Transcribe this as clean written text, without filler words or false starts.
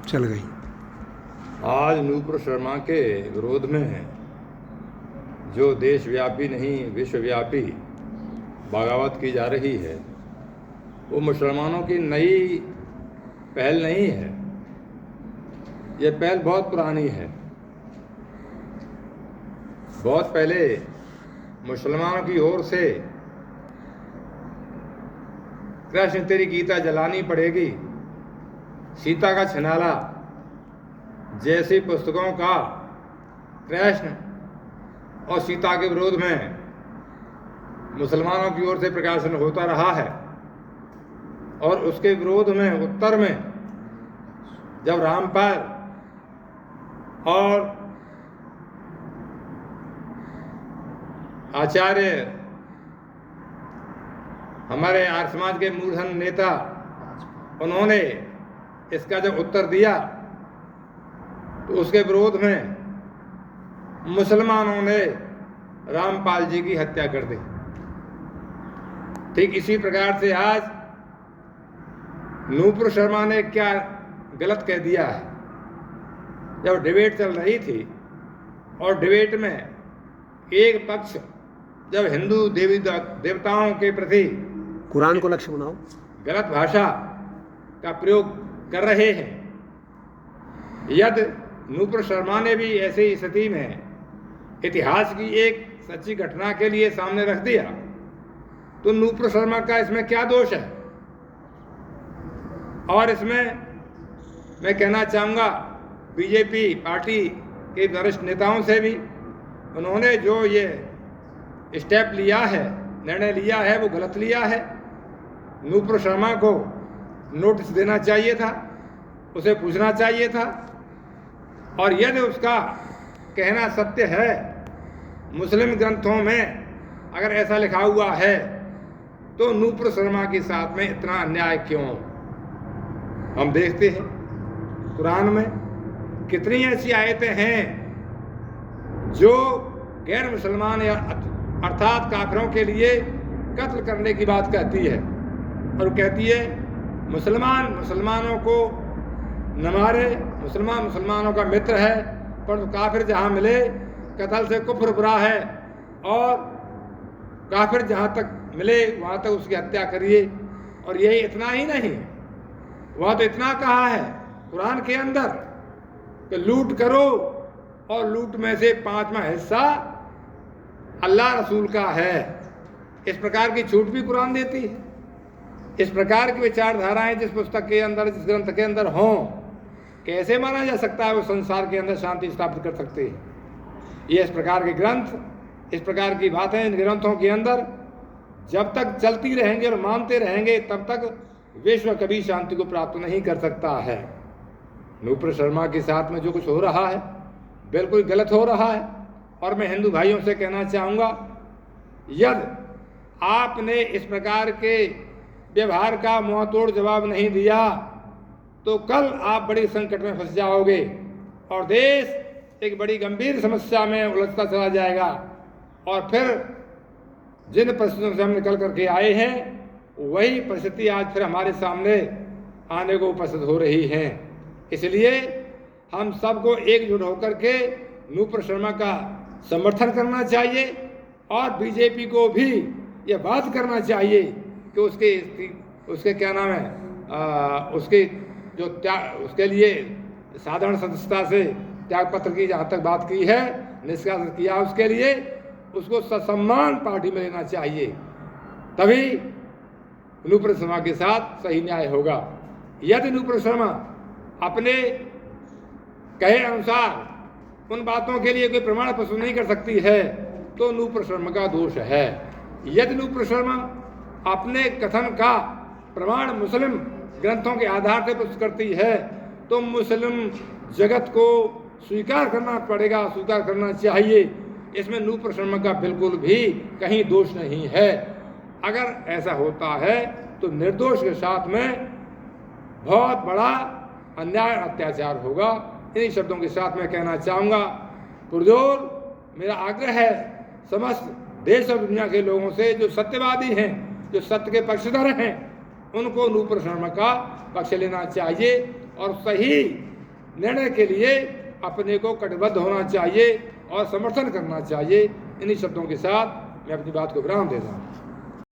चल गई। आज नूपुर शर्मा के विरोध में जो देशव्यापी नहीं विश्वव्यापी बगावत की जा रही है वो मुसलमानों की नई पहल नहीं है। ये पहल बहुत पुरानी है। बहुत पहले मुसलमानों की ओर से कृष्ण तेरी गीता जलानी पड़ेगी, सीता का छिनाला जैसी पुस्तकों का कृष्ण और सीता के विरोध में मुसलमानों की ओर से प्रकाशन होता रहा है। और उसके विरोध में उत्तर में जब रामपाल और आचार्य हमारे आर्य समाज के मूलधन नेता उन्होंने इसका जब उत्तर दिया तो उसके विरोध में मुसलमानों ने रामपाल जी की हत्या कर दी। ठीक इसी प्रकार से आज नूपुर शर्मा ने क्या गलत कह दिया है। जब डिबेट चल रही थी और डिबेट में एक पक्ष जब हिंदू देवी देवताओं के प्रति कुरान को लक्ष्य बनाओ गलत भाषा का प्रयोग कर रहे हैं, यदि नूपुर शर्मा ने भी ऐसे स्थिति में इतिहास की एक सच्ची घटना के लिए सामने रख दिया तो नूपुर शर्मा का इसमें क्या दोष है। और इसमें मैं कहना चाहूँगा बीजेपी पार्टी के वरिष्ठ नेताओं से भी, उन्होंने जो ये स्टेप लिया है, निर्णय लिया है, वो गलत लिया है। नूपुर शर्मा को नोटिस देना चाहिए था, उसे पूछना चाहिए था। और यदि उसका कहना सत्य है, मुस्लिम ग्रंथों में अगर ऐसा लिखा हुआ है तो नूपुर शर्मा के साथ में इतना अन्याय क्यों। हम देखते हैं कुरान में कितनी ऐसी आयतें हैं जो गैर मुसलमान या अर्थात काफिरों के लिए कत्ल करने की बात कहती है। और कहती है मुसलमानों को न मारे, मुसलमान मुसलमानों का मित्र है, पर काफिर जहाँ मिले कत्ल से कुफ्र बुरा है, और काफिर जहाँ तक मिले वहाँ तक उसकी हत्या करिए। और यही इतना ही नहीं, वह तो इतना कहा है कुरान के अंदर कि लूट करो और लूट में से 5वां हिस्सा अल्लाह रसूल का है। इस प्रकार की छूट भी कुरान देती है। इस प्रकार की विचारधाराएं जिस पुस्तक के अंदर, जिस ग्रंथ के अंदर हों, कैसे माना जा सकता है वो संसार के अंदर शांति स्थापित कर सकते हैं। ये इस प्रकार के ग्रंथ, इस प्रकार की बातें इन ग्रंथों के अंदर जब तक चलती रहेंगे और मानते रहेंगे तब तक विश्व कभी शांति को प्राप्त नहीं कर सकता है। नूपुर शर्मा के साथ में जो कुछ हो रहा है बिल्कुल गलत हो रहा है। और मैं हिंदू भाइयों से कहना चाहूँगा, यदि आपने इस प्रकार के व्यवहार का मुँह तोड़ जवाब नहीं दिया तो कल आप बड़ी संकट में फंस जाओगे और देश एक बड़ी गंभीर समस्या में उलझता चला जाएगा। और फिर जिन परिस्थितियों से हम निकल करके आए हैं वही परिस्थिति आज फिर हमारे सामने आने को उपस्थित हो रही हैं। इसलिए हम सबको एकजुट होकर के नूपुर शर्मा का समर्थन करना चाहिए और बीजेपी को भी ये बात करना चाहिए कि उसके क्या नाम है, उसके जो उसके लिए साधारण सदस्यता से त्यागपत्र की जहाँ तक बात की है, निष्कासित किया, उसके लिए उसको ससम्मान पार्टी में लेना चाहिए। तभी नूपुर शर्मा के साथ सही न्याय होगा। यदि नूपुर शर्मा अपने कहे अनुसार उन बातों के लिए कोई प्रमाण प्रस्तुत नहीं कर सकती है तो नूपुर शर्मा का दोष है। यदि नूपुर शर्मा अपने कथन का प्रमाण मुस्लिम ग्रंथों के आधार से प्रस्तुत करती है तो मुस्लिम जगत को स्वीकार करना पड़ेगा, स्वीकार करना चाहिए। इसमें नूपुर शर्मा का बिल्कुल भी कहीं दोष नहीं है। अगर ऐसा होता है तो निर्दोष के साथ में बहुत बड़ा अन्याय अत्याचार होगा। इन्हीं शब्दों के साथ मैं कहना चाहूँगा, पुरजोर मेरा आग्रह है समस्त देश और दुनिया के लोगों से, जो सत्यवादी हैं, जो सत्य के पक्षधर हैं, उनको नूपुर शर्मा का पक्ष लेना चाहिए और सही निर्णय के लिए अपने को कटिबद्ध होना चाहिए और समर्थन करना चाहिए। इन्हीं शब्दों के साथ मैं अपनी बात को विराम देता हूँ।